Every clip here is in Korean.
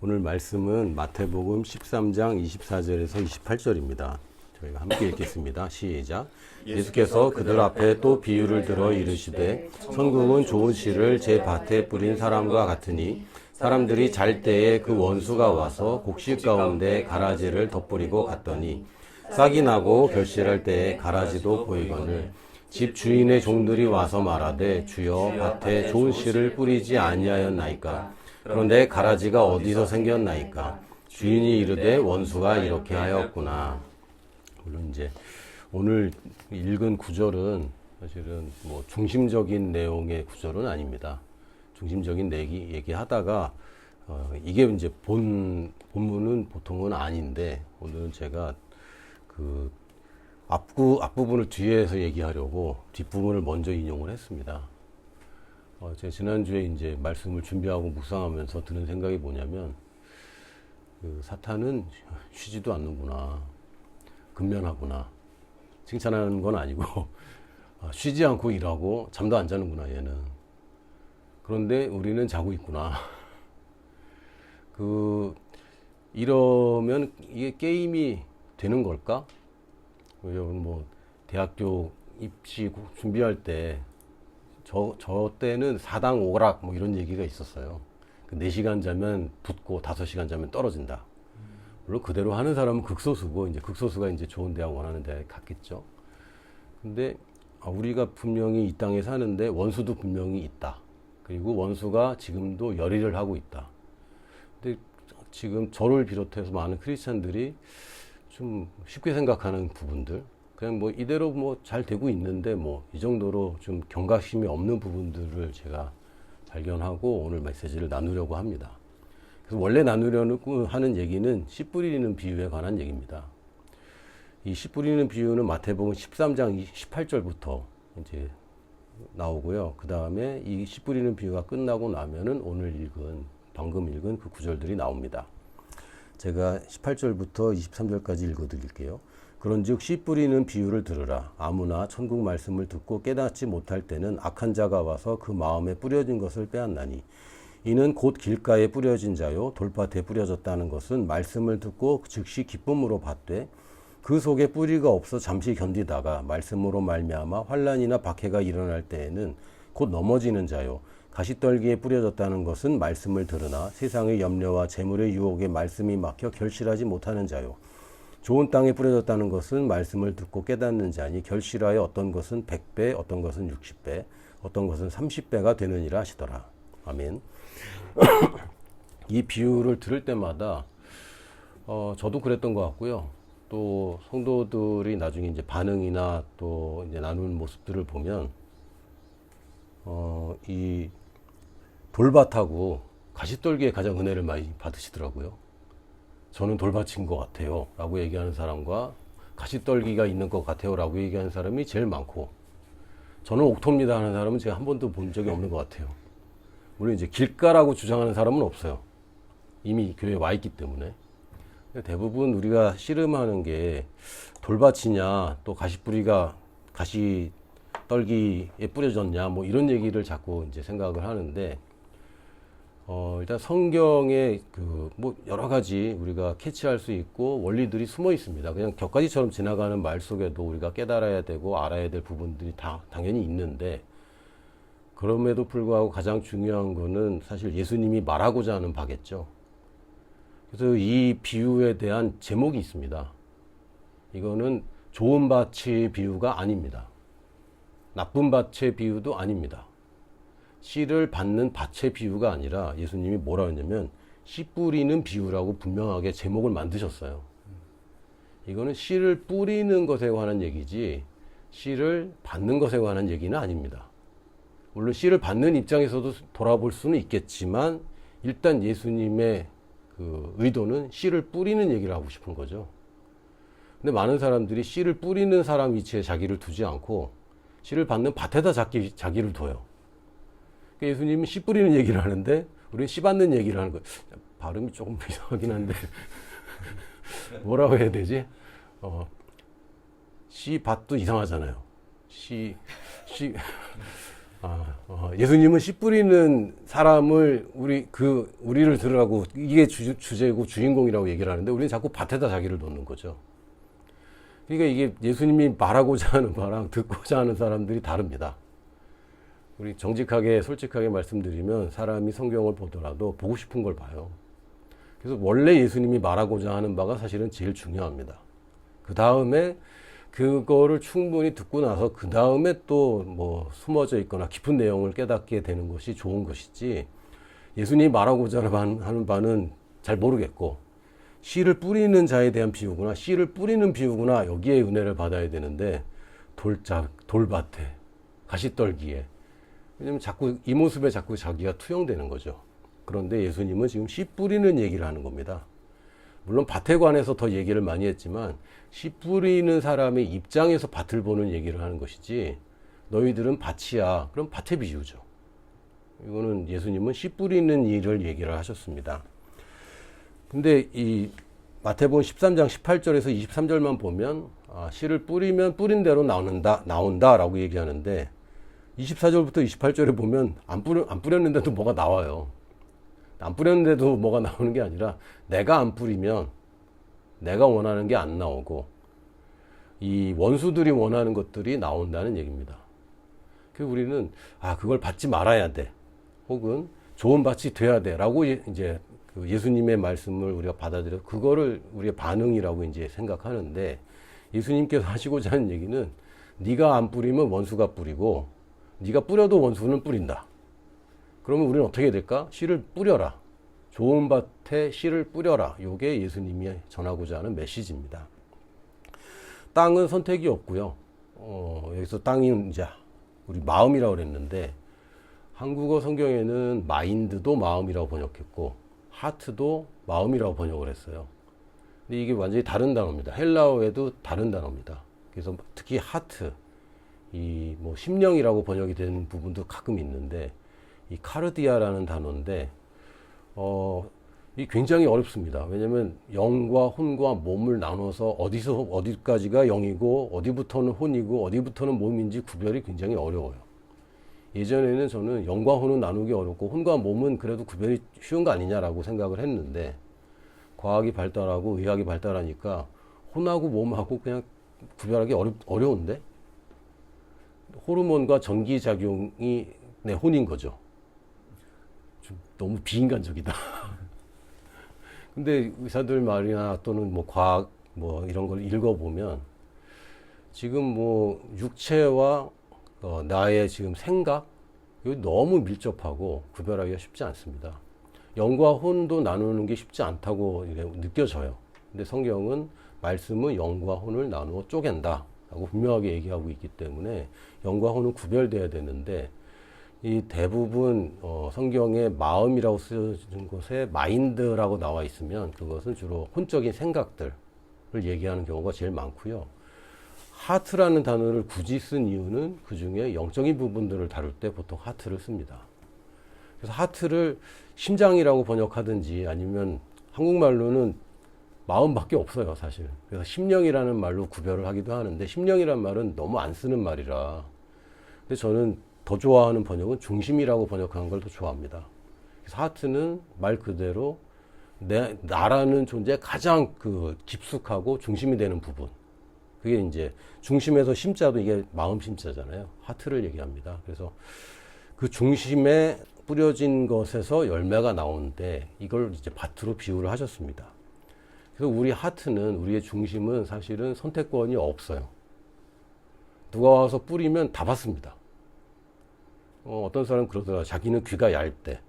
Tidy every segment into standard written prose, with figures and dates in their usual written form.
오늘 말씀은 마태복음 13장 24절에서 28절입니다. 저희가 함께 읽겠습니다. 시작. 예수께서 그들 앞에 또 비유를 들어 이르시되 천국은 좋은 씨를 제 밭에 뿌린 사람과 같으니 사람들이 잘 때에 그 원수가 와서 곡식 가운데 가라지를 덧뿌리고 갔더니 싹이 나고 결실할 때에 가라지도 보이거늘 집 주인의 종들이 와서 말하되 주여 밭에 좋은 씨를 뿌리지 아니하였나이까. 그런데 가라지가 어디서 생겼나이까. 주인이 이르되 원수가 이렇게 하였구나. 물론 이제 오늘 읽은 구절은 사실은 뭐 중심적인 내용의 구절은 아닙니다. 중심적인 얘기하다가 이게 이제 본문은 보통은 아닌데 오늘은 제가 그 앞부분을 뒤에서 얘기하려고 뒷부분을 먼저 인용을 했습니다. 제가 지난주에 이제 말씀을 준비하고 묵상하면서 드는 생각이 뭐냐면, 그 사탄은 쉬지도 않는구나. 근면하구나. 칭찬하는 건 아니고, 쉬지 않고 일하고 잠도 안 자는구나, 얘는. 그런데 우리는 자고 있구나. 이러면 이게 게임이 되는 걸까? 여러분 뭐, 대학교 입시 준비할 때, 저 때는 사당 오락 뭐 이런 얘기가 있었어요. 4시간 자면 붙고 5시간 자면 떨어진다. 물론 그대로 하는 사람은 극소수고, 이제 극소수가 이제 좋은 대학 원하는 대학에 갔겠죠. 근데 우리가 분명히 이 땅에 사는데 원수도 분명히 있다. 그리고 원수가 지금도 열의를 하고 있다. 근데 지금 저를 비롯해서 많은 크리스찬들이 좀 쉽게 생각하는 부분들, 그냥 뭐 이대로 뭐 잘 되고 있는데 뭐 이 정도로 좀 경각심이 없는 부분들을 제가 발견하고 오늘 메시지를 나누려고 합니다. 그래서 원래 나누려고 하는 얘기는 씨 뿌리는 비유에 관한 얘기입니다. 이 씨 뿌리는 비유는 마태복음 13장 18절부터 이제 나오고요. 그 다음에 이 씨 뿌리는 비유가 끝나고 나면은 방금 읽은 그 구절들이 나옵니다. 제가 18절부터 23절까지 읽어드릴게요. 그런즉 씨 뿌리는 비유를 들으라. 아무나 천국 말씀을 듣고 깨닫지 못할 때는 악한 자가 와서 그 마음에 뿌려진 것을 빼앗나니 이는 곧 길가에 뿌려진 자요 돌밭에 뿌려졌다는 것은 말씀을 듣고 즉시 기쁨으로 받되 그 속에 뿌리가 없어 잠시 견디다가 말씀으로 말미암아 환난이나 박해가 일어날 때에는 곧 넘어지는 자요 가시떨기에 뿌려졌다는 것은 말씀을 들으나 세상의 염려와 재물의 유혹에 말씀이 막혀 결실하지 못하는 자요 좋은 땅에 뿌려졌다는 것은 말씀을 듣고 깨닫는 자니 결실하여 어떤 것은 100배, 어떤 것은 60배, 어떤 것은 30배가 되느니라 하시더라. 아멘. 이 비유를 들을 때마다 저도 그랬던 것 같고요. 또 성도들이 나중에 이제 반응이나 또 이제 나누는 모습들을 보면 이 돌밭하고 가시떨기에 가장 은혜를 많이 받으시더라고요. 저는 돌밭인 것 같아요 라고 얘기하는 사람과 가시떨기가 있는 것 같아요 라고 얘기하는 사람이 제일 많고, 저는 옥토입니다 하는 사람은 제가 한 번도 본 적이 없는 것 같아요. 물론 이제 길가라고 주장하는 사람은 없어요. 이미 교회에 와 있기 때문에. 대부분 우리가 씨름하는 게 돌밭이냐 또 가시떨기에 뿌려졌냐 뭐 이런 얘기를 자꾸 이제 생각을 하는데, 일단 성경에 뭐 여러 가지 우리가 캐치할 수 있고 원리들이 숨어 있습니다. 그냥 격가지처럼 지나가는 말 속에도 우리가 깨달아야 되고 알아야 될 부분들이 다 당연히 있는데, 그럼에도 불구하고 가장 중요한 거는 사실 예수님이 말하고자 하는 바겠죠. 그래서 이 비유에 대한 제목이 있습니다. 이거는 좋은 밭의 비유가 아닙니다. 나쁜 밭의 비유도 아닙니다. 씨를 받는 밭의 비유가 아니라 예수님이 뭐라 했냐면 씨 뿌리는 비유라고 분명하게 제목을 만드셨어요. 이거는 씨를 뿌리는 것에 관한 얘기지 씨를 받는 것에 관한 얘기는 아닙니다. 물론 씨를 받는 입장에서도 돌아볼 수는 있겠지만 일단 예수님의 그 의도는 씨를 뿌리는 얘기를 하고 싶은 거죠. 근데 많은 사람들이 씨를 뿌리는 사람 위치에 자기를 두지 않고 씨를 받는 밭에다 자기를 둬요. 예수님은 씨 뿌리는 얘기를 하는데 우리는 씨 받는 얘기를 하는 거예요. 발음이 조금 이상하긴 한데 뭐라고 해야 되지? 씨 밭도 이상하잖아요. 예수님은 씨 뿌리는 사람을 우리를 들으라고 이게 주제고 주인공이라고 얘기를 하는데 우리는 자꾸 밭에다 자기를 놓는 거죠. 그러니까 이게 예수님이 말하고자 하는 바랑 듣고자 하는 사람들이 다릅니다. 우리 정직하게 솔직하게 말씀드리면 사람이 성경을 보더라도 보고 싶은 걸 봐요. 그래서 원래 예수님이 말하고자 하는 바가 사실은 제일 중요합니다. 그 다음에 그거를 충분히 듣고 나서 그 다음에 또 뭐 숨어져 있거나 깊은 내용을 깨닫게 되는 것이 좋은 것이지, 예수님이 말하고자 하는 바는 잘 모르겠고 씨를 뿌리는 자에 대한 비유구나, 씨를 뿌리는 비유구나, 여기에 은혜를 받아야 되는데 돌밭에 가시떨기에, 왜냐면 자꾸 이 모습에 자꾸 자기가 투영되는 거죠. 그런데 예수님은 지금 씨 뿌리는 얘기를 하는 겁니다. 물론 밭에 관해서 더 얘기를 많이 했지만 씨 뿌리는 사람의 입장에서 밭을 보는 얘기를 하는 것이지, 너희들은 밭이야, 그럼 밭의 비유죠. 이거는 예수님은 씨 뿌리는 일을 얘기를 하셨습니다. 근데 이 마태복음 13장 18절에서 23절만 보면 씨를 뿌리면 뿌린 대로 나온다라고 얘기하는데, 24절부터 28절에 보면 안 뿌렸는데도 뭐가 나와요. 안 뿌렸는데도 뭐가 나오는 게 아니라 내가 안 뿌리면 내가 원하는 게 안 나오고 이 원수들이 원하는 것들이 나온다는 얘기입니다. 그래서 우리는 그걸 받지 말아야 돼, 혹은 좋은 밭이 돼야 돼 라고 이제 그 예수님의 말씀을 우리가 받아들여 그거를 우리의 반응이라고 이제 생각하는데, 예수님께서 하시고자 하는 얘기는 네가 안 뿌리면 원수가 뿌리고 네가 뿌려도 원수는 뿌린다. 그러면 우리는 어떻게 해야 될까? 씨를 뿌려라. 좋은 밭에 씨를 뿌려라. 이게 예수님이 전하고자 하는 메시지입니다. 땅은 선택이 없고요. 여기서 땅이 이제 우리 마음이라고 그랬는데, 한국어 성경에는 마인드도 마음이라고 번역했고 하트도 마음이라고 번역을 했어요. 근데 이게 완전히 다른 단어입니다. 헬라어에도 다른 단어입니다. 그래서 특히 하트, 이 뭐 심령이라고 번역이 된 부분도 가끔 있는데, 이 카르디아라는 단어인데 이 굉장히 어렵습니다. 왜냐하면 영과 혼과 몸을 나눠서 어디서 어디까지가 영이고 어디부터는 혼이고 어디부터는 몸인지 구별이 굉장히 어려워요. 예전에는 저는 영과 혼은 나누기 어렵고 혼과 몸은 그래도 구별이 쉬운 거 아니냐라고 생각을 했는데, 과학이 발달하고 의학이 발달하니까 혼하고 몸하고 그냥 구별하기 어려운데, 호르몬과 전기작용이 내 혼인 거죠. 좀 너무 비인간적이다. 근데 의사들 말이나 또는 뭐 과학 뭐 이런 걸 읽어보면 지금 뭐 육체와 나의 지금 생각, 이거 너무 밀접하고 구별하기가 쉽지 않습니다. 영과 혼도 나누는 게 쉽지 않다고 느껴져요. 근데 성경은 말씀은 영과 혼을 나누어 쪼갠다 라고 분명하게 얘기하고 있기 때문에 영과 혼은 구별돼야 되는데, 이 대부분 성경에 마음이라고 쓰여진 곳에 마인드라고 나와 있으면 그것은 주로 혼적인 생각들을 얘기하는 경우가 제일 많고요. 하트라는 단어를 굳이 쓴 이유는 그 중에 영적인 부분들을 다룰 때 보통 하트를 씁니다. 그래서 하트를 심장이라고 번역하든지 아니면 한국말로는 마음밖에 없어요, 사실. 그래서 심령이라는 말로 구별을 하기도 하는데, 심령이란 말은 너무 안 쓰는 말이라. 근데 저는 더 좋아하는 번역은 중심이라고 번역하는 걸 더 좋아합니다. 그래서 하트는 말 그대로 나라는 존재의 가장 깊숙하고 중심이 되는 부분. 그게 이제 중심에서 심자도 이게 마음 심자잖아요. 하트를 얘기합니다. 그래서 그 중심에 뿌려진 것에서 열매가 나오는데 이걸 이제 밭으로 비유를 하셨습니다. 그래서 우리 하트는, 우리의 중심은 사실은 선택권이 없어요. 누가 와서 뿌리면 다 받습니다. 어떤 사람은 그러더라고요. 자기는 귀가 얇대.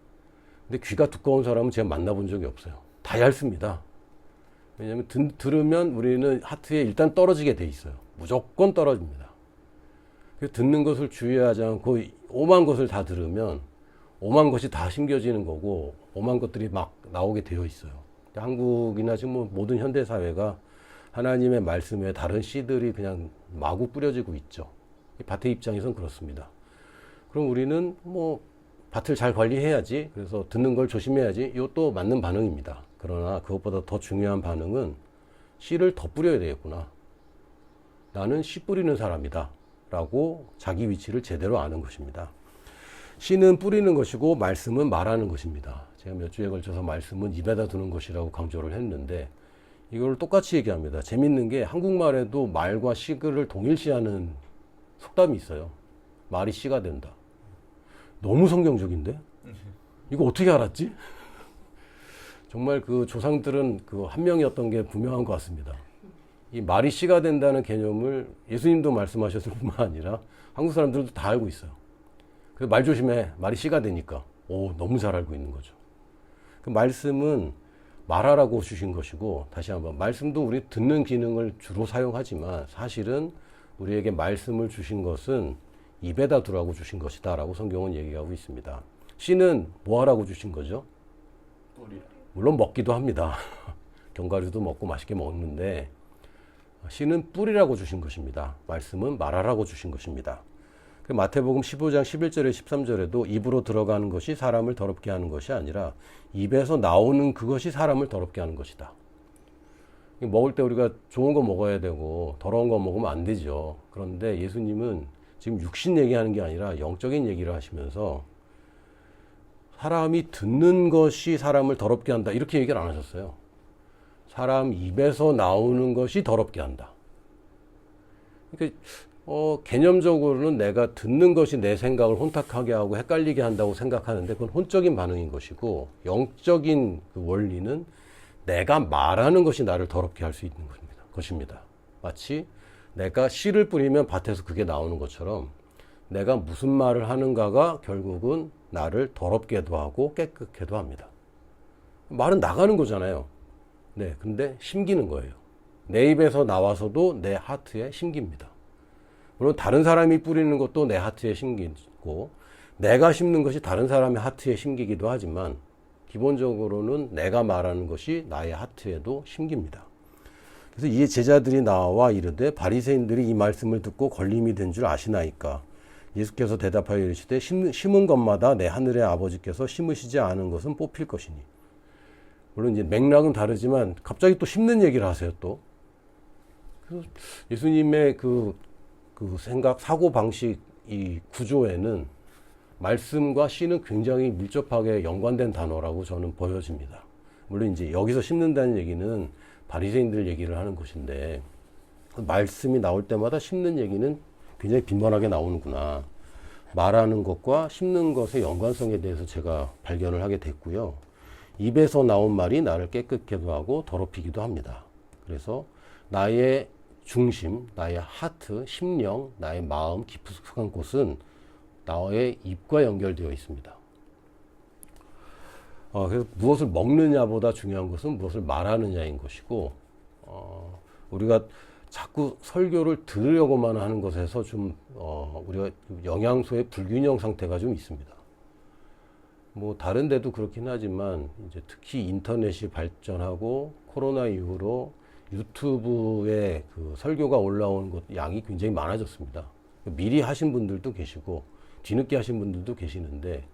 근데 귀가 두꺼운 사람은 제가 만나본 적이 없어요. 다 얇습니다. 왜냐하면 들으면 우리는 하트에 일단 떨어지게 돼 있어요. 무조건 떨어집니다. 듣는 것을 주의하지 않고 오만 것을 다 들으면 오만 것이 다 심겨지는 거고 오만 것들이 막 나오게 되어 있어요. 한국이나 지금 모든 현대사회가 하나님의 말씀에 다른 씨들이 그냥 마구 뿌려지고 있죠. 밭의 입장에선 그렇습니다. 그럼 우리는 뭐 밭을 잘 관리해야지, 그래서 듣는 걸 조심해야지, 이것도 맞는 반응입니다. 그러나 그것보다 더 중요한 반응은 씨를 더 뿌려야 되겠구나. 나는 씨 뿌리는 사람이다 라고 자기 위치를 제대로 아는 것입니다. 씨는 뿌리는 것이고 말씀은 말하는 것입니다. 제가 몇 주에 걸쳐서 말씀은 입에다 두는 것이라고 강조를 했는데 이걸 똑같이 얘기합니다. 재밌는 게 한국말에도 말과 씨를 동일시하는 속담이 있어요. 말이 씨가 된다. 너무 성경적인데? 이거 어떻게 알았지? 정말 그 조상들은 그 한 명이었던 게 분명한 것 같습니다. 이 말이 씨가 된다는 개념을 예수님도 말씀하셨을 뿐만 아니라 한국 사람들도 다 알고 있어요. 그래서 말 조심해. 말이 씨가 되니까. 오, 너무 잘 알고 있는 거죠. 그 말씀은 말하라고 주신 것이고, 다시 한번 말씀도 우리 듣는 기능을 주로 사용하지만 사실은 우리에게 말씀을 주신 것은 입에다 두라고 주신 것이다 라고 성경은 얘기하고 있습니다. 씨는 뭐 하라고 주신 거죠? 뿌리. 물론 먹기도 합니다. 견과류도 먹고 맛있게 먹는데 씨는 뿌리라고 주신 것입니다. 말씀은 말하라고 주신 것입니다. 마태복음 15장 11절에 13절에도 입으로 들어가는 것이 사람을 더럽게 하는 것이 아니라 입에서 나오는 그것이 사람을 더럽게 하는 것이다. 먹을 때 우리가 좋은 거 먹어야 되고 더러운 거 먹으면 안 되죠. 그런데 예수님은 지금 육신 얘기하는 게 아니라 영적인 얘기를 하시면서 사람이 듣는 것이 사람을 더럽게 한다. 이렇게 얘기를 안 하셨어요. 사람 입에서 나오는 것이 더럽게 한다. 그러니까 개념적으로는 내가 듣는 것이 내 생각을 혼탁하게 하고 헷갈리게 한다고 생각하는데 그건 혼적인 반응인 것이고 영적인 그 원리는 내가 말하는 것이 나를 더럽게 할 수 있는 것입니다. 마치 내가 씨를 뿌리면 밭에서 그게 나오는 것처럼 내가 무슨 말을 하는가가 결국은 나를 더럽게도 하고 깨끗게도 합니다. 말은 나가는 거잖아요. 네, 근데 심기는 거예요. 내 입에서 나와서도 내 하트에 심깁니다. 물론 다른 사람이 뿌리는 것도 내 하트에 심기고 내가 심는 것이 다른 사람의 하트에 심기기도 하지만 기본적으로는 내가 말하는 것이 나의 하트에도 심깁니다. 그래서 이 제자들이 나와 이르되 바리새인들이 이 말씀을 듣고 걸림이 된 줄 아시나이까. 예수께서 대답하여 이르시되 심은 것마다 내 하늘의 아버지께서 심으시지 않은 것은 뽑힐 것이니. 물론 이제 맥락은 다르지만 갑자기 또 심는 얘기를 하세요 또. 그래서 예수님의 그 생각, 사고 방식 이 구조에는 말씀과 씨는 굉장히 밀접하게 연관된 단어라고 저는 보여집니다. 물론 이제 여기서 심는다는 얘기는 바리새인들 얘기를 하는 것인데 말씀이 나올 때마다 심는 얘기는 굉장히 빈번하게 나오는구나. 말하는 것과 심는 것의 연관성에 대해서 제가 발견을 하게 됐고요. 입에서 나온 말이 나를 깨끗게도 하고 더럽히기도 합니다. 그래서 나의 중심, 나의 하트, 심령, 나의 마음 깊숙한 곳은 나의 입과 연결되어 있습니다. 그래서 무엇을 먹느냐보다 중요한 것은 무엇을 말하느냐인 것이고, 우리가 자꾸 설교를 들으려고만 하는 것에서 좀 우리가 영양소의 불균형 상태가 좀 있습니다. 뭐 다른 데도 그렇긴 하지만 이제 특히 인터넷이 발전하고 코로나 이후로 유튜브에 그 설교가 올라오는 것 양이 굉장히 많아졌습니다. 미리 하신 분들도 계시고 뒤늦게 하신 분들도 계시는데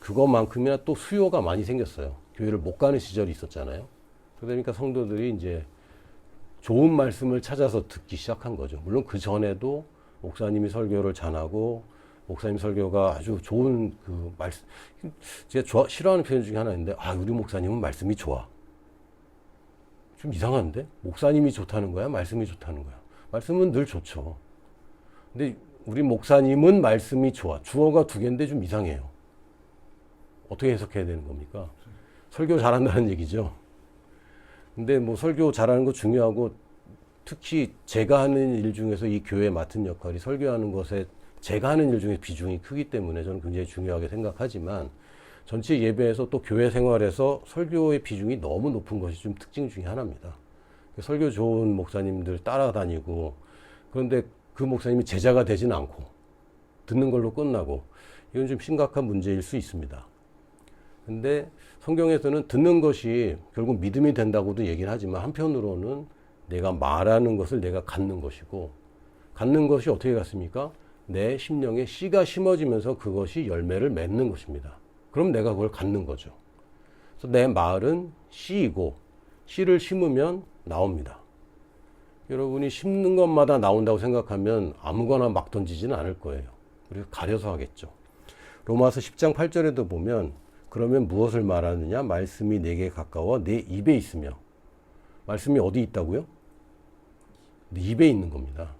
그거만큼이나 또 수요가 많이 생겼어요. 교회를 못 가는 시절이 있었잖아요. 그러니까 성도들이 이제 좋은 말씀을 찾아서 듣기 시작한 거죠. 물론 그 전에도 목사님이 설교를 잘하고 목사님 설교가 아주 좋은 그 말씀, 제가 싫어하는 표현 중에 하나 있는데, 우리 목사님은 말씀이 좋아. 좀 이상한데? 목사님이 좋다는 거야? 말씀이 좋다는 거야? 말씀은 늘 좋죠. 근데 우리 목사님은 말씀이 좋아. 주어가 두 개인데 좀 이상해요. 어떻게 해석해야 되는 겁니까? 설교 잘한다는 얘기죠. 근데 뭐 설교 잘하는 거 중요하고 특히 제가 하는 일 중에서 이 교회에 맡은 역할이 설교하는 것에 제가 하는 일 중에 비중이 크기 때문에 저는 굉장히 중요하게 생각하지만 전체 예배에서 또 교회 생활에서 설교의 비중이 너무 높은 것이 좀 특징 중에 하나입니다. 설교 좋은 목사님들 따라다니고 그런데 그 목사님이 제자가 되지는 않고 듣는 걸로 끝나고 이건 좀 심각한 문제일 수 있습니다. 근데 성경에서는 듣는 것이 결국 믿음이 된다고도 얘기를 하지만 한편으로는 내가 말하는 것을 내가 갖는 것이고 갖는 것이 어떻게 갖습니까? 내 심령에 씨가 심어지면서 그것이 열매를 맺는 것입니다. 그럼 내가 그걸 갖는 거죠. 그래서 내 말은 씨이고 씨를 심으면 나옵니다. 여러분이 심는 것마다 나온다고 생각하면 아무거나 막 던지지는 않을 거예요. 그래서 가려서 하겠죠. 로마서 10장 8절에도 보면 그러면 무엇을 말하느냐? 말씀이 내게 가까워 내 입에 있으며. 말씀이 어디 있다고요? 내 입에 있는 겁니다.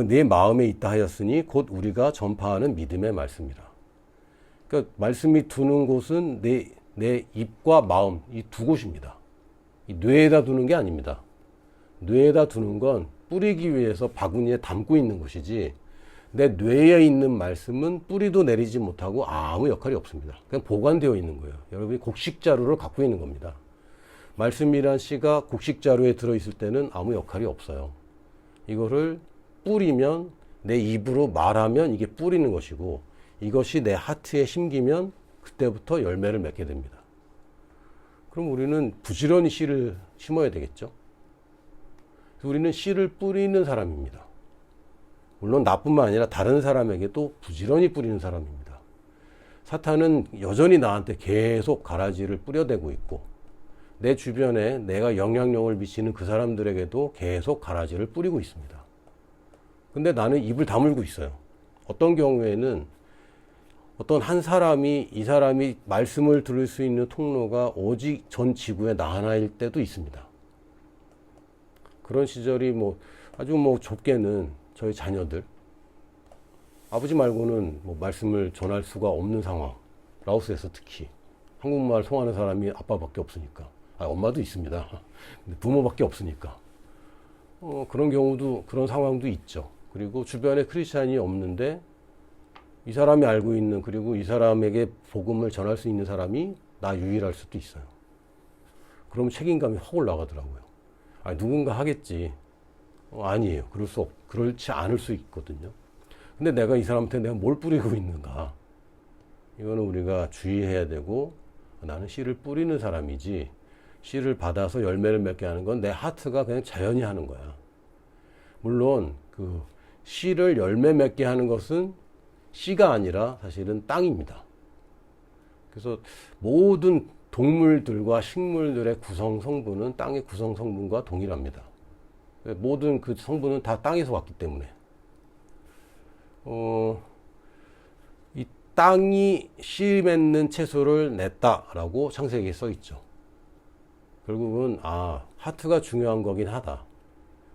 내 마음에 있다 하였으니 곧 우리가 전파하는 믿음의 말씀이라. 그러니까 말씀이 두는 곳은 내 입과 마음, 이 두 곳입니다. 이 뇌에다 두는 게 아닙니다. 뇌에다 두는 건 뿌리기 위해서 바구니에 담고 있는 것이지, 내 뇌에 있는 말씀은 뿌리도 내리지 못하고 아무 역할이 없습니다. 그냥 보관되어 있는 거예요. 여러분이 곡식자루를 갖고 있는 겁니다. 말씀이란 씨가 곡식자루에 들어있을 때는 아무 역할이 없어요. 이거를 뿌리면, 내 입으로 말하면 이게 뿌리는 것이고, 이것이 내 하트에 심기면 그때부터 열매를 맺게 됩니다. 그럼 우리는 부지런히 씨를 심어야 되겠죠. 우리는 씨를 뿌리는 사람입니다. 물론 나뿐만 아니라 다른 사람에게도 부지런히 뿌리는 사람입니다. 사탄은 여전히 나한테 계속 가라지를 뿌려대고 있고, 내 주변에 내가 영향력을 미치는 그 사람들에게도 계속 가라지를 뿌리고 있습니다. 근데 나는 입을 다물고 있어요. 어떤 경우에는 어떤 한 사람이, 이 사람이 말씀을 들을 수 있는 통로가 오직 전 지구에 나 하나일 때도 있습니다. 그런 시절이 아주 좁게는 저희 자녀들, 아버지 말고는 말씀을 전할 수가 없는 상황. 라오스에서 특히 한국말 통하는 사람이 아빠밖에 없으니까. 엄마도 있습니다. 근데 부모밖에 없으니까. 그런 경우도, 그런 상황도 있죠. 그리고 주변에 크리스찬이 없는데 이 사람이 알고 있는, 그리고 이 사람에게 복음을 전할 수 있는 사람이 나 유일할 수도 있어요. 그러면 책임감이 확 올라가더라고요. 누군가 하겠지. 아니에요. 그렇지 않을 수 있거든요. 근데 내가 이 사람한테 내가 뭘 뿌리고 있는가? 이거는 우리가 주의해야 되고, 나는 씨를 뿌리는 사람이지, 씨를 받아서 열매를 맺게 하는 건 내 하트가 그냥 자연히 하는 거야. 물론 그 씨를 열매 맺게 하는 것은 씨가 아니라 사실은 땅입니다. 그래서 모든 동물들과 식물들의 구성 성분은 땅의 구성 성분과 동일합니다. 모든 그 성분은 다 땅에서 왔기 때문에 이 땅이 씨 맺는 채소를 냈다라고 창세기에 써 있죠. 결국은 하트가 중요한 거긴 하다.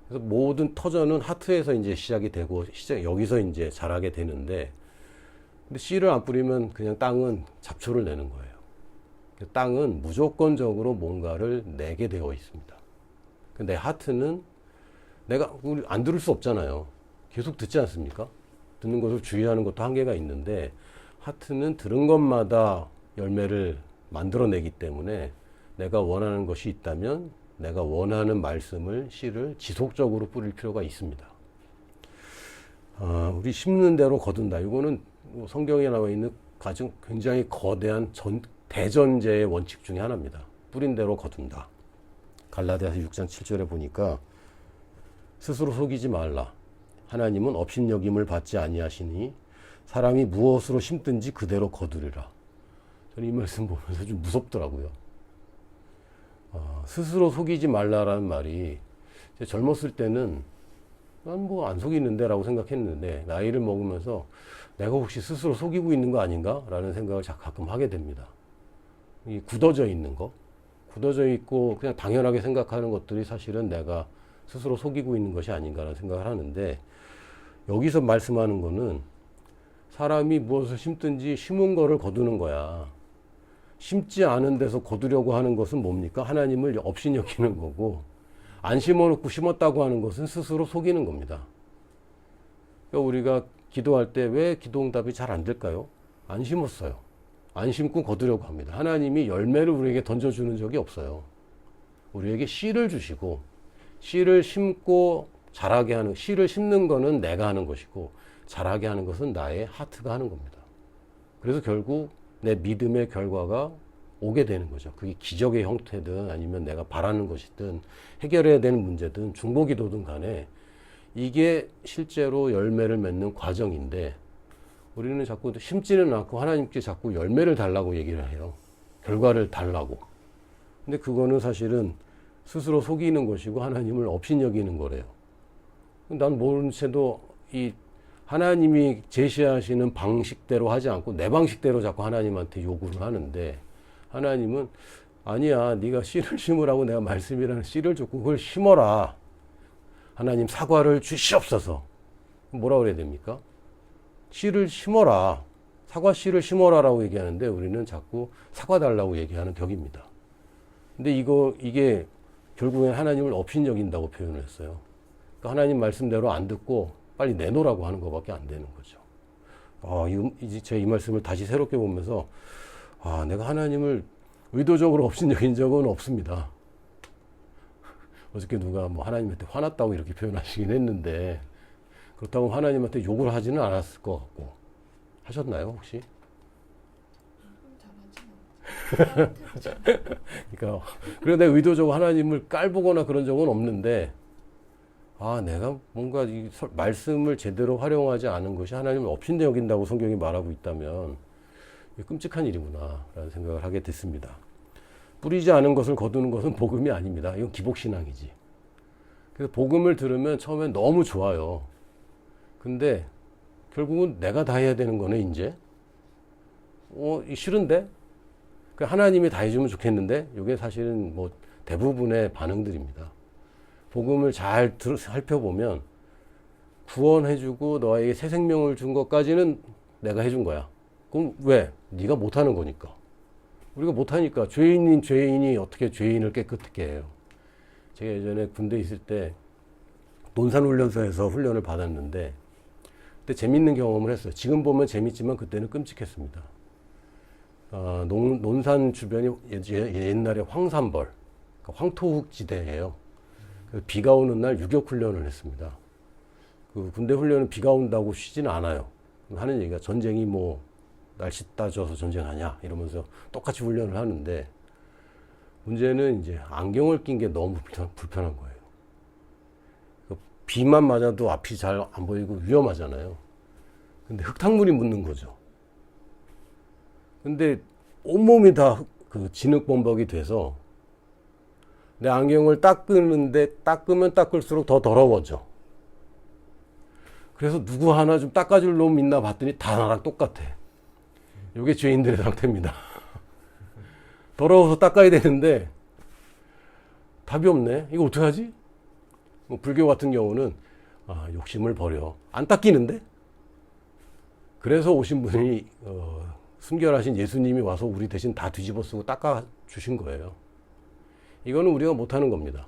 그래서 모든 터전은 하트에서 이제 시작이 되고 여기서 이제 자라게 되는데, 근데 씨를 안 뿌리면 그냥 땅은 잡초를 내는 거예요. 땅은 무조건적으로 뭔가를 내게 되어 있습니다. 근데 하트는 우리 안 들을 수 없잖아요. 계속 듣지 않습니까? 듣는 것을 주의하는 것도 한계가 있는데, 하트는 들은 것마다 열매를 만들어내기 때문에 내가 원하는 것이 있다면 내가 원하는 말씀을, 씨를 지속적으로 뿌릴 필요가 있습니다. 우리 심는 대로 거둔다. 이거는 성경에 나와 있는 굉장히 거대한 대전제의 원칙 중에 하나입니다. 뿌린 대로 거둔다. 갈라디아서 6장 7절에 보니까 스스로 속이지 말라. 하나님은 업신여김을 받지 아니하시니 사람이 무엇으로 심든지 그대로 거두리라. 저는 이 말씀 보면서 좀 무섭더라고요. 스스로 속이지 말라라는 말이, 젊었을 때는 난 안 속이는데 라고 생각했는데, 나이를 먹으면서 내가 혹시 스스로 속이고 있는 거 아닌가? 라는 생각을 가끔 하게 됩니다. 이 굳어져 있는 거, 굳어져 있고 그냥 당연하게 생각하는 것들이 사실은 내가 스스로 속이고 있는 것이 아닌가라는 생각을 하는데, 여기서 말씀하는 거는 사람이 무엇을 심든지 심은 거를 거두는 거야. 심지 않은 데서 거두려고 하는 것은 뭡니까? 하나님을 업신여기는 거고, 안 심어놓고 심었다고 하는 것은 스스로 속이는 겁니다. 그러니까 우리가 기도할 때 왜 기도응답이 잘 안 될까요? 안 심었어요. 안 심고 거두려고 합니다. 하나님이 열매를 우리에게 던져주는 적이 없어요. 우리에게 씨를 주시고, 씨를 심고 자라게 하는, 씨를 심는 거는 내가 하는 것이고, 자라게 하는 것은 나의 하트가 하는 겁니다. 그래서 결국 내 믿음의 결과가 오게 되는 거죠. 그게 기적의 형태든 아니면 내가 바라는 것이든 해결해야 되는 문제든 중보기도든 간에 이게 실제로 열매를 맺는 과정인데, 우리는 자꾸 심지는 않고 하나님께 자꾸 열매를 달라고 얘기를 해요. 결과를 달라고. 근데 그거는 사실은 스스로 속이는 것이고 하나님을 업신여기는 거래요. 난 모른 채도 이 하나님이 제시하시는 방식대로 하지 않고 내 방식대로 자꾸 하나님한테 요구를 하는데, 하나님은 아니야, 네가 씨를 심으라고 내가 말씀이라는 씨를 줬고 그걸 심어라. 하나님 사과를 주시옵소서. 뭐라 그래야 됩니까? 씨를 심어라. 사과 씨를 심어라라고 얘기하는데 우리는 자꾸 사과 달라고 얘기하는 격입니다. 근데 이게 결국엔 하나님을 업신여긴다고 표현을 했어요. 그러니까 하나님 말씀대로 안 듣고 빨리 내놓으라고 하는 것밖에 안 되는 거죠. 제가 이 말씀을 다시 새롭게 보면서 내가 하나님을 의도적으로 업신여긴 적은 없습니다. 어저께 누가 뭐 하나님한테 화났다고 이렇게 표현하시긴 했는데, 그렇다고 하나님한테 욕을 하지는 않았을 것 같고. 하셨나요, 혹시? 그러니까 그래서 내가 의도적으로 하나님을 깔보거나 그런 적은 없는데, 내가 뭔가 이 말씀을 제대로 활용하지 않은 것이 하나님을 업신대 여긴다고 성경이 말하고 있다면 끔찍한 일이구나 라는 생각을 하게 됐습니다. 뿌리지 않은 것을 거두는 것은 복음이 아닙니다. 이건 기복신앙이지. 그래서 복음을 들으면 처음엔 너무 좋아요. 근데 결국은 내가 다 해야 되는 거네, 이제. 싫은데? 하나님이 다 해주면 좋겠는데? 이게 사실은 뭐 대부분의 반응들입니다. 복음을 잘 살펴보면 구원해주고 너에게 새 생명을 준 것까지는 내가 해준 거야. 그럼 왜? 네가 못하는 거니까. 우리가 못하니까. 죄인이 어떻게 죄인을 깨끗하게 해요. 제가 예전에 군대 있을 때 논산훈련소에서 훈련을 받았는데, 그때 재밌는 경험을 했어요. 지금 보면 재밌지만 그때는 끔찍했습니다. 논산 주변이 옛날에 황산벌, 그러니까 황토흙 지대예요. 비가 오는 날 유격 훈련을 했습니다. 그 군대 훈련은 비가 온다고 쉬지는 않아요. 하는 얘기가 전쟁이 뭐 날씨 따져서 전쟁하냐 이러면서 똑같이 훈련을 하는데, 문제는 이제 안경을 낀 게 너무 불편한 거예요. 비만 맞아도 앞이 잘 안 보이고 위험하잖아요. 근데 흙탕물이 묻는 거죠. 근데 온몸이 다 그 진흙범벅이 돼서 내 안경을 닦으는데 닦으면 닦을수록 더 더러워져. 그래서 누구 하나 좀 닦아줄 놈 있나 봤더니 다 나랑 똑같아. 이게 죄인들의 상태입니다. 더러워서 닦아야 되는데 답이 없네. 이거 어떡하지? 뭐 불교 같은 경우는 욕심을 버려. 안 닦이는데? 그래서 오신 분이 순결하신 예수님이 와서 우리 대신 다 뒤집어 쓰고 닦아 주신 거예요. 이거는 우리가 못하는 겁니다.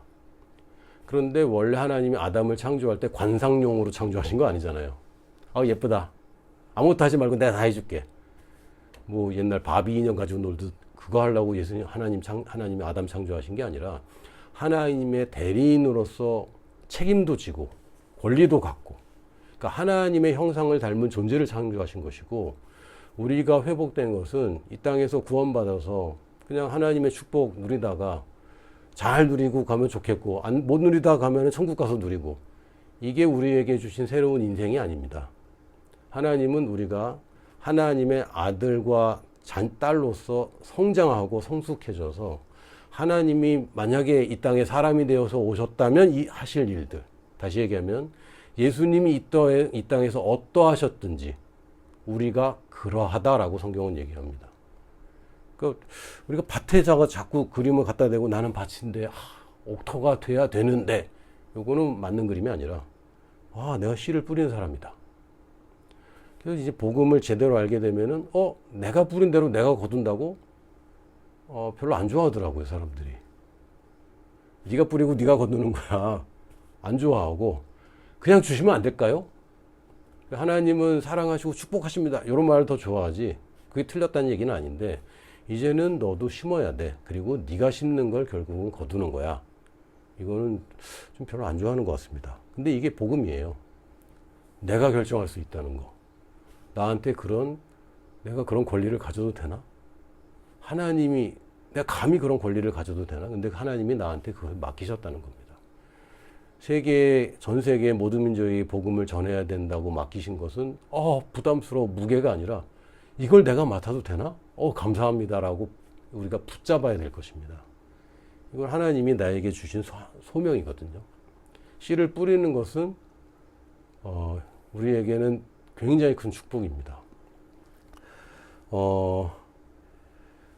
그런데 원래 하나님이 아담을 창조할 때 관상용으로 창조하신 거 아니잖아요. 예쁘다. 아무것도 하지 말고 내가 다 해줄게. 뭐 옛날 바비 인형 가지고 놀듯 그거 하려고 하나님이 아담 창조하신 게 아니라 하나님의 대리인으로서 책임도 지고 권리도 갖고, 그러니까 하나님의 형상을 닮은 존재를 창조하신 것이고, 우리가 회복된 것은 이 땅에서 구원받아서 그냥 하나님의 축복 누리다가 잘 누리고 가면 좋겠고, 못 누리다 가면 천국 가서 누리고, 이게 우리에게 주신 새로운 인생이 아닙니다. 하나님은 우리가 하나님의 아들과 딸로서 성장하고 성숙해져서 하나님이 만약에 이 땅에 사람이 되어서 오셨다면 하실 일들, 다시 얘기하면 예수님이 이 땅에서 어떠하셨든지 우리가 그러하다라고 성경은 얘기합니다. 그러니까 우리가 밭에다가 자꾸 그림을 갖다 대고 나는 밭인데 옥토가 돼야 되는데, 요거는 맞는 그림이 아니라 내가 씨를 뿌리는 사람이다. 그래서 이제 복음을 제대로 알게 되면은 내가 뿌린 대로 내가 거둔다고 별로 안 좋아하더라고요, 사람들이. 네가 뿌리고 네가 거두는 거야. 안 좋아하고 그냥 주시면 안 될까요? 하나님은 사랑하시고 축복하십니다. 이런 말을 더 좋아하지. 그게 틀렸다는 얘기는 아닌데, 이제는 너도 심어야 돼. 그리고 네가 심는 걸 결국은 거두는 거야. 이거는 좀 별로 안 좋아하는 것 같습니다. 근데 이게 복음이에요. 내가 결정할 수 있다는 거. 나한테 내가 그런 권리를 가져도 되나? 내가 감히 그런 권리를 가져도 되나? 근데 하나님이 나한테 그걸 맡기셨다는 겁니다. 전 세계의 모든 민족이 복음을 전해야 된다고 맡기신 것은 부담스러워, 무게가 아니라 이걸 내가 맡아도 되나? 감사합니다라고 우리가 붙잡아야 될 것입니다. 이건 하나님이 나에게 주신 소명이거든요. 씨를 뿌리는 것은 우리에게는 굉장히 큰 축복입니다.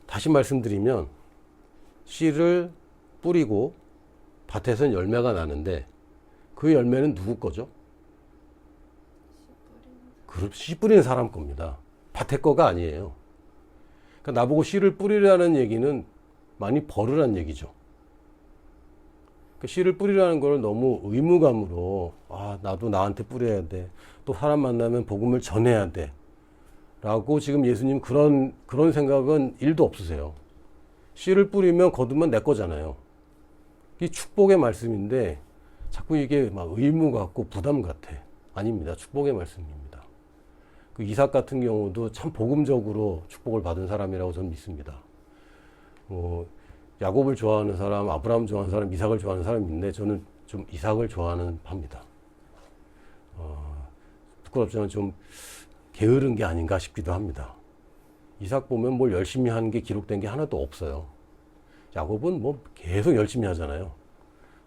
다시 말씀드리면 씨를 뿌리고 밭에선 열매가 나는데 그 열매는 누구 거죠? 씨 뿌리는 사람 겁니다. 밭의 거가 아니에요. 그러니까 나보고 씨를 뿌리라는 얘기는 많이 벌으란 얘기죠. 그러니까 씨를 뿌리라는 걸 너무 의무감으로 나도 나한테 뿌려야 돼. 또 사람 만나면 복음을 전해야 돼. 라고 지금 예수님 그런 생각은 1도 없으세요. 씨를 뿌리면 거두면 내 거잖아요. 이 축복의 말씀인데 자꾸 이게 막 의무 같고 부담 같아. 아닙니다. 축복의 말씀입니다. 그 이삭 같은 경우도 참 복음적으로 축복을 받은 사람이라고 저는 믿습니다. 야곱을 좋아하는 사람, 아브라함 좋아하는 사람, 이삭을 좋아하는 사람이 있는데 저는 좀 이삭을 좋아하는 파입니다. 부끄럽지만 좀 게으른 게 아닌가 싶기도 합니다. 이삭 보면 뭘 열심히 한 게 기록된 게 하나도 없어요. 야곱은 뭐 계속 열심히 하잖아요.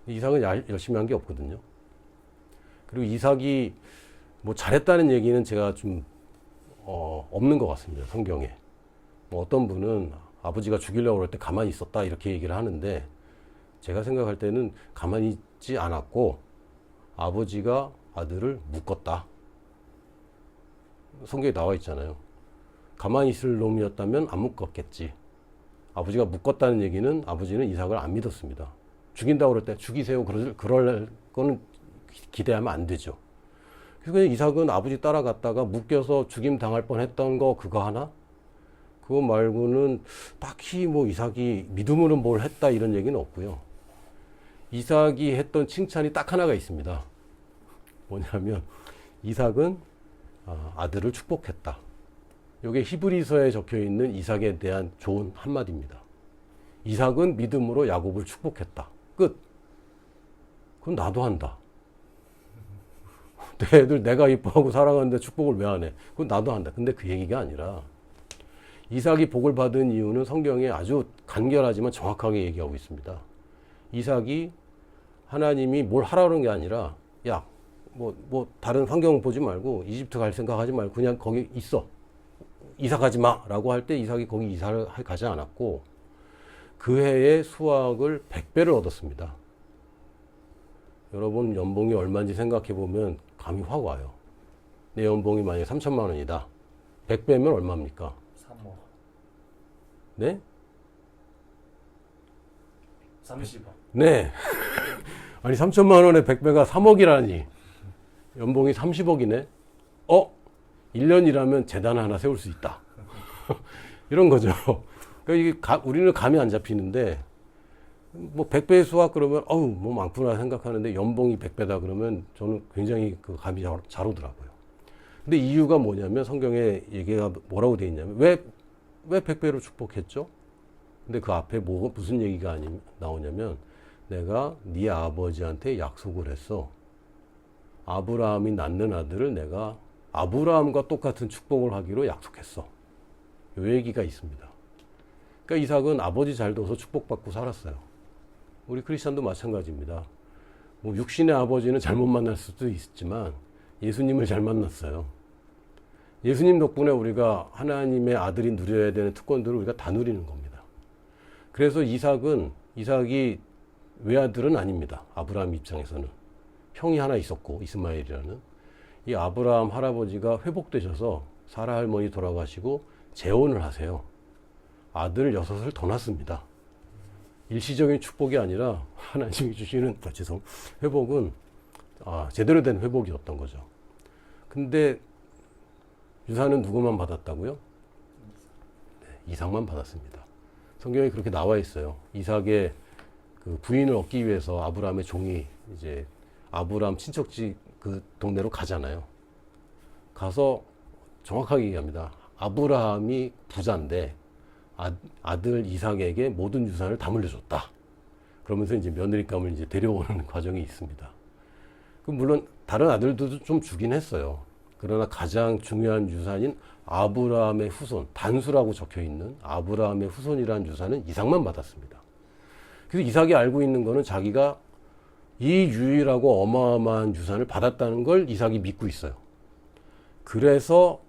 이삭은 열심히 한 게 없거든요. 그리고 이삭이 뭐 잘했다는 얘기는 제가 좀 없는 것 같습니다. 성경에. 뭐 어떤 분은 아버지가 죽이려고 그럴 때 가만히 있었다 이렇게 얘기를 하는데 제가 생각할 때는 가만히 있지 않았고 아버지가 아들을 묶었다. 성경에 나와 있잖아요. 가만히 있을 놈이었다면 안 묶었겠지. 아버지가 묶었다는 얘기는 아버지는 이삭을 안 믿었습니다. 죽인다고 그럴 때 죽이세요. 그럴 거는 기대하면 안 되죠. 그래서 이삭은 아버지 따라갔다가 묶여서 죽임 당할 뻔했던 거 그거 하나? 그거 말고는 딱히 뭐 이삭이 믿음으로 뭘 했다 이런 얘기는 없고요. 이삭이 했던 칭찬이 딱 하나가 있습니다. 뭐냐면 이삭은 아들을 축복했다. 이게 히브리서에 적혀 있는 이삭에 대한 좋은 한마디입니다. 이삭은 믿음으로 야곱을 축복했다. 끝. 그건 나도 한다. 내 애들 내가 이뻐하고 사랑하는데 축복을 왜 안 해? 그건 나도 한다. 근데 그 얘기가 아니라 이삭이 복을 받은 이유는 성경에 아주 간결하지만 정확하게 얘기하고 있습니다. 이삭이 하나님이 뭘 하라는 게 아니라 야, 뭐 다른 환경 보지 말고 이집트 갈 생각하지 말고 그냥 거기 있어. 이사 가지 마 라고 할 때 이삭이 거기 이사를 가지 않았고 그 해에 수확을 100배를 얻었습니다. 여러분 연봉이 얼마인지 생각해 보면 감이 확 와요. 내 연봉이 만약에 3천만 원이다. 100배면 얼마입니까? 3억. 네? 30억. 네. 아니 3천만 원에 100배가 3억이라니. 연봉이 30억이네. 1년 일하면 재단 하나 세울 수 있다. 이런 거죠. 그러니까 이게 우리는 감이 안 잡히는데 뭐 100배의 수확 그러면 뭐 많구나 생각하는데 연봉이 100배다 그러면 저는 굉장히 그 감이 잘 오더라고요. 근데 이유가 뭐냐면 성경에 얘기가 뭐라고 돼 있냐면 왜 100배로 축복했죠? 근데 그 앞에 무슨 얘기가 나오냐면 내가 네 아버지한테 약속을 했어. 아브라함이 낳는 아들을 내가 아브라함과 똑같은 축복을 하기로 약속했어. 요 얘기가 있습니다. 그러니까 이삭은 아버지 잘 둬서 축복받고 살았어요. 우리 크리스찬도 마찬가지입니다. 뭐 육신의 아버지는 잘못 만날 수도 있지만 예수님을 잘 만났어요. 예수님 덕분에 우리가 하나님의 아들이 누려야 되는 특권들을 우리가 다 누리는 겁니다. 그래서 이삭이 외아들은 아닙니다. 아브라함 입장에서는. 형이 하나 있었고 이스마엘이라는. 이 아브라함 할아버지가 회복되셔서 사라 할머니 돌아가시고 재혼을 하세요. 아들 6을 더 낳습니다. 일시적인 축복이 아니라 하나님이 주시는 회복은 제대로 된 회복이었던 거죠. 근데 유산은 누구만 받았다고요? 네, 이삭만 받았습니다. 성경에 그렇게 나와 있어요. 이삭의 그 부인을 얻기 위해서 아브라함의 종이 이제 아브라함 친척집 그 동네로 가잖아요. 가서 정확하게 얘기합니다. 아브라함이 부자인데 아들 이삭에게 모든 유산을 다 물려줬다. 그러면서 이제 며느리감을 이제 데려오는 과정이 있습니다. 물론 다른 아들들도 좀 주긴 했어요. 그러나 가장 중요한 유산인 아브라함의 후손, 단수라고 적혀 있는 아브라함의 후손이라는 유산은 이삭만 받았습니다. 그래서 이삭이 알고 있는 거는 자기가 이 유일하고 어마어마한 유산을 받았다는 걸 이삭이 믿고 있어요. 그래서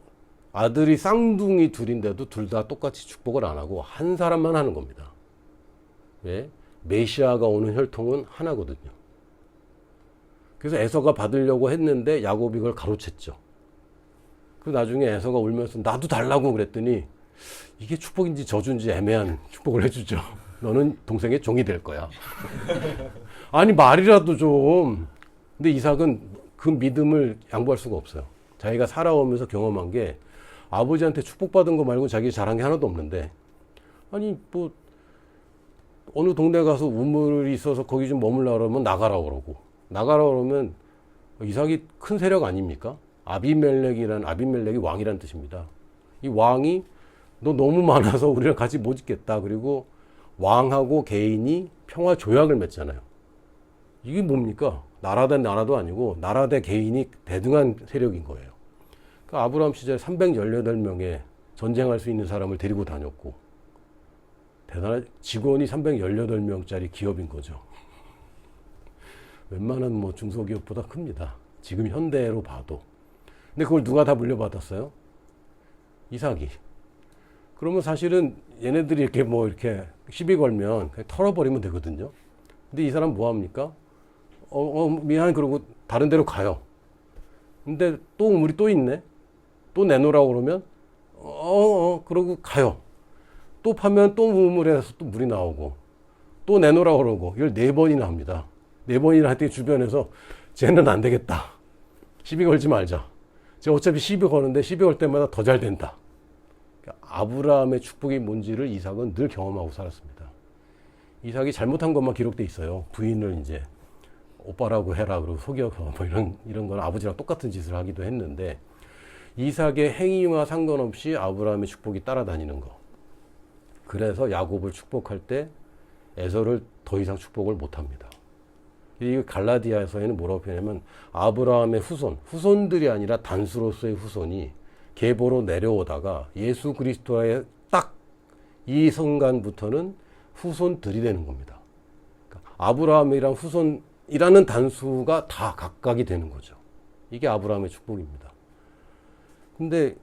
아들이 쌍둥이 둘인데도 둘 다 똑같이 축복을 안 하고 한 사람만 하는 겁니다. 왜? 메시아가 오는 혈통은 하나거든요. 그래서 에서가 받으려고 했는데 야곱이 그걸 가로챘죠. 그 나중에 에서가 울면서 나도 달라고 그랬더니 이게 축복인지 저주인지 애매한 축복을 해주죠. 너는 동생의 종이 될 거야. 아니 말이라도 좀. 근데 이삭은 그 믿음을 양보할 수가 없어요. 자기가 살아오면서 경험한 게 아버지한테 축복받은 거 말고 자기 잘한 게 하나도 없는데, 아니 뭐 어느 동네 가서 우물이 있어서 거기 좀 머물라 그러면 나가라 그러고, 나가라 그러면 이삭이 큰 세력 아닙니까? 아비멜렉이 왕이란 뜻입니다. 이 왕이 너 너무 많아서 우리랑 같이 못 있겠다. 그리고 왕하고 개인이 평화 조약을 맺잖아요. 이게 뭡니까? 나라 대 나라도 아니고 나라 대 개인이 대등한 세력인 거예요. 그러니까 아브라함 시절에 318명의 전쟁할 수 있는 사람을 데리고 다녔고, 대단한 직원이 318명짜리 기업인 거죠. 웬만한 뭐 중소기업보다 큽니다. 지금 현대로 봐도. 근데 그걸 누가 다 물려받았어요? 이삭이. 그러면 사실은 얘네들이 이렇게 뭐 이렇게 시비 걸면 그냥 털어버리면 되거든요. 근데 이 사람 뭐 합니까? 미안, 그러고 다른 데로 가요. 근데 또 우물이 또 있네? 또 내놓으라고 그러면, 그러고 가요. 또 파면 또 우물에서 또 물이 나오고, 또 내놓으라고 그러고, 이걸 4번이나 합니다. 4번이나 할 때 주변에서 쟤는 안 되겠다. 시비 걸지 말자. 쟤 어차피 시비 거는데 시비 걸 때마다 더 잘 된다. 그러니까 아브라함의 축복이 뭔지를 이삭은 늘 경험하고 살았습니다. 이삭이 잘못한 것만 기록돼 있어요. 부인을 이제 오빠라고 해라 그러고 속여서 뭐 이런 건 아버지랑 똑같은 짓을 하기도 했는데, 이삭의 행위와 상관없이 아브라함의 축복이 따라다니는 거. 그래서 야곱을 축복할 때 에서를 더 이상 축복을 못 합니다. 이 갈라디아서에는 뭐라고 표현하면 아브라함의 후손들이 아니라 단수로서의 후손이 계보로 내려오다가 예수 그리스도의 딱 이 순간부터는 후손들이 되는 겁니다. 그러니까 아브라함이랑 후손이라는 단수가 다 각각이 되는 거죠. 이게 아브라함의 축복입니다. 근데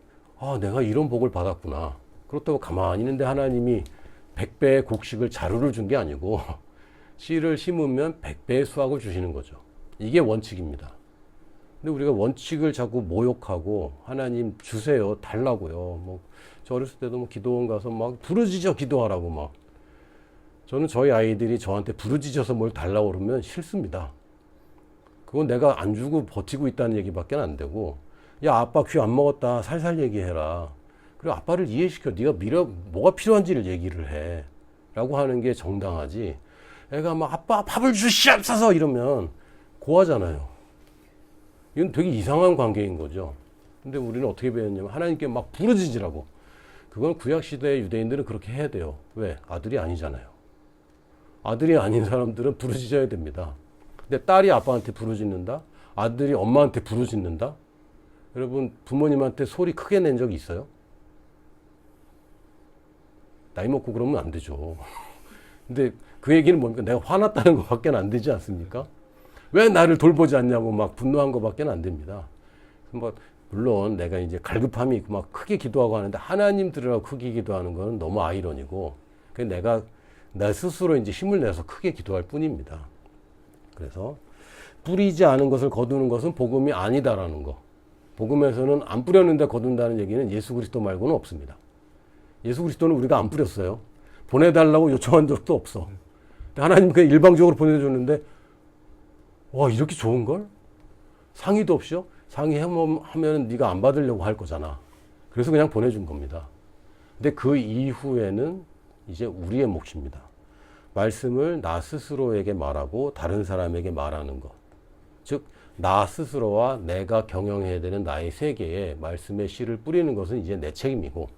내가 이런 복을 받았구나. 그렇다고 가만히 있는데 하나님이 100배의 곡식을 자루를 준 게 아니고 씨를 심으면 100배의 수확을 주시는 거죠. 이게 원칙입니다. 근데 우리가 원칙을 자꾸 모욕하고 하나님 주세요, 달라고요. 뭐 저 어렸을 때도 뭐 기도원 가서 막 부르짖어 기도하라고 막. 저는 저희 아이들이 저한테 부르짖어서 뭘 달라고 그러면 싫습니다. 그건 내가 안 주고 버티고 있다는 얘기밖에 안 되고, 야 아빠 귀 안 먹었다 살살 얘기해라. 그리고 아빠를 이해시켜. 네가 뭐가 필요한지를 얘기를 해 라고 하는 게 정당하지. 애가 막 아빠 밥을 주시옵소서 이러면 고하잖아요. 이건 되게 이상한 관계인 거죠. 근데 우리는 어떻게 배웠냐면 하나님께 막 부르짖으라고. 그건 구약시대의 유대인들은 그렇게 해야 돼요. 왜? 아들이 아니잖아요. 아들이 아닌 사람들은 부르짖어야 됩니다. 근데 딸이 아빠한테 부르짖는다? 아들이 엄마한테 부르짖는다? 여러분 부모님한테 소리 크게 낸 적이 있어요? 나이 먹고 그러면 안 되죠. 근데 그 얘기는 뭡니까? 내가 화났다는 것밖에 안 되지 않습니까? 왜 나를 돌보지 않냐고 막 분노한 것밖에 안 됩니다. 뭐 물론 내가 이제 갈급함이 있고 막 크게 기도하고 하는데 하나님 들으라고 크게 기도하는 건 너무 아이러니고, 내가 나 스스로 이제 힘을 내서 크게 기도할 뿐입니다. 그래서 뿌리지 않은 것을 거두는 것은 복음이 아니다라는 거. 복음에서는 안 뿌렸는데 거둔다는 얘기는 예수 그리스도 말고는 없습니다. 예수 그리스도는 우리가 안 뿌렸어요. 보내달라고 요청한 적도 없어. 하나님 그냥 일방적으로 보내줬는데, 와 이렇게 좋은 걸? 상의도 없이요? 상의하면 네가 안 받으려고 할 거잖아. 그래서 그냥 보내준 겁니다. 근데 그 이후에는 이제 우리의 몫입니다. 말씀을 나 스스로에게 말하고 다른 사람에게 말하는 것. 즉 나 스스로와 내가 경영해야 되는 나의 세계에 말씀의 씨를 뿌리는 것은 이제 내 책임이고,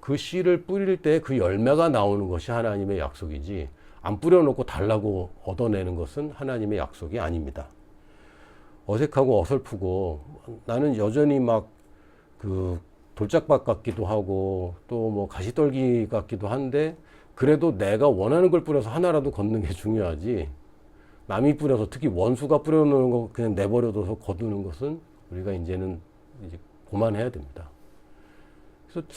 그 씨를 뿌릴 때 그 열매가 나오는 것이 하나님의 약속이지, 안 뿌려놓고 달라고 얻어내는 것은 하나님의 약속이 아닙니다. 어색하고 어설프고 나는 여전히 막 그 돌짝밭 같기도 하고 또 뭐 가시떨기 같기도 한데, 그래도 내가 원하는 걸 뿌려서 하나라도 걷는 게 중요하지, 남이 뿌려서 특히 원수가 뿌려놓는 거 그냥 내버려둬서 거두는 것은 우리가 이제는 이제 고만해야 됩니다. 그래서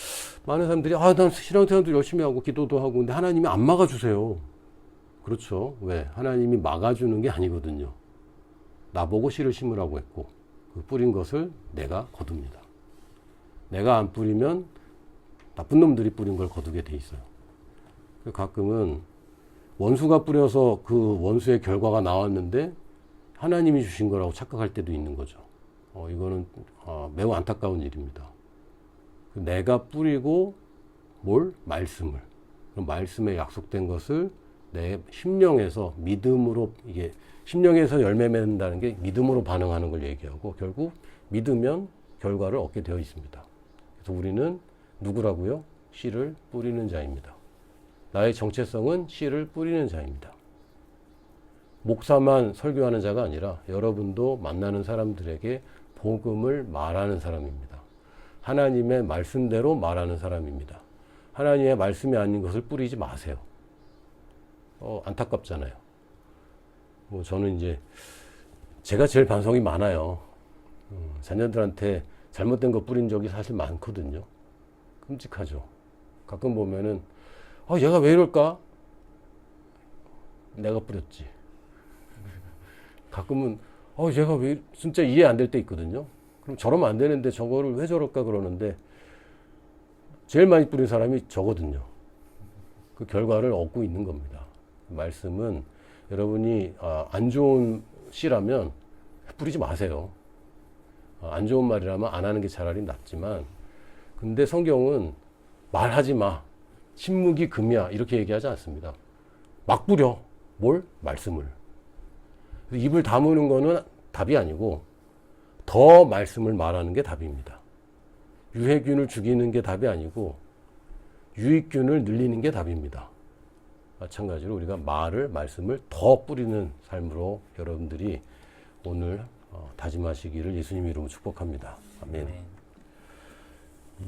많은 사람들이 난 신앙생활도 열심히 하고 기도도 하고 근데 하나님이 안 막아주세요. 그렇죠. 왜? 하나님이 막아주는 게 아니거든요. 나보고 씨를 심으라고 했고 그 뿌린 것을 내가 거둡니다. 내가 안 뿌리면 나쁜 놈들이 뿌린 걸 거두게 돼 있어요. 가끔은 원수가 뿌려서 그 원수의 결과가 나왔는데 하나님이 주신 거라고 착각할 때도 있는 거죠. 이거는 매우 안타까운 일입니다. 내가 뿌리고 뭘? 말씀을. 그럼 말씀에 약속된 것을 내 심령에서 믿음으로 이게 심령에서 열매 맺는다는 게 믿음으로 반응하는 걸 얘기하고 결국 믿으면 결과를 얻게 되어 있습니다. 그래서 우리는 누구라고요? 씨를 뿌리는 자입니다. 나의 정체성은 씨를 뿌리는 자입니다. 목사만 설교하는 자가 아니라 여러분도 만나는 사람들에게 복음을 말하는 사람입니다. 하나님의 말씀대로 말하는 사람입니다. 하나님의 말씀이 아닌 것을 뿌리지 마세요. 안타깝잖아요. 저는 이제 제가 제일 반성이 많아요. 자녀들한테 잘못된 거 뿌린 적이 사실 많거든요. 끔찍하죠. 가끔 보면은 얘가 왜 이럴까? 내가 뿌렸지. 가끔은 얘가 왜 진짜 이해 안 될 때 있거든요. 그럼 저러면 안 되는데 저거를 왜 저럴까 그러는데 제일 많이 뿌린 사람이 저거든요. 그 결과를 얻고 있는 겁니다. 말씀은 여러분이 안 좋은 씨라면 뿌리지 마세요. 안 좋은 말이라면 안 하는 게 차라리 낫지만 근데 성경은 말하지 마. 침묵이 금이야. 이렇게 얘기하지 않습니다. 막 뿌려. 뭘? 말씀을. 입을 다무는 거는 답이 아니고 더 말씀을 말하는 게 답입니다. 유해균을 죽이는 게 답이 아니고 유익균을 늘리는 게 답입니다. 마찬가지로 우리가 말씀을 더 뿌리는 삶으로 여러분들이 오늘 다짐하시기를 예수님 이름으로 축복합니다. 아멘.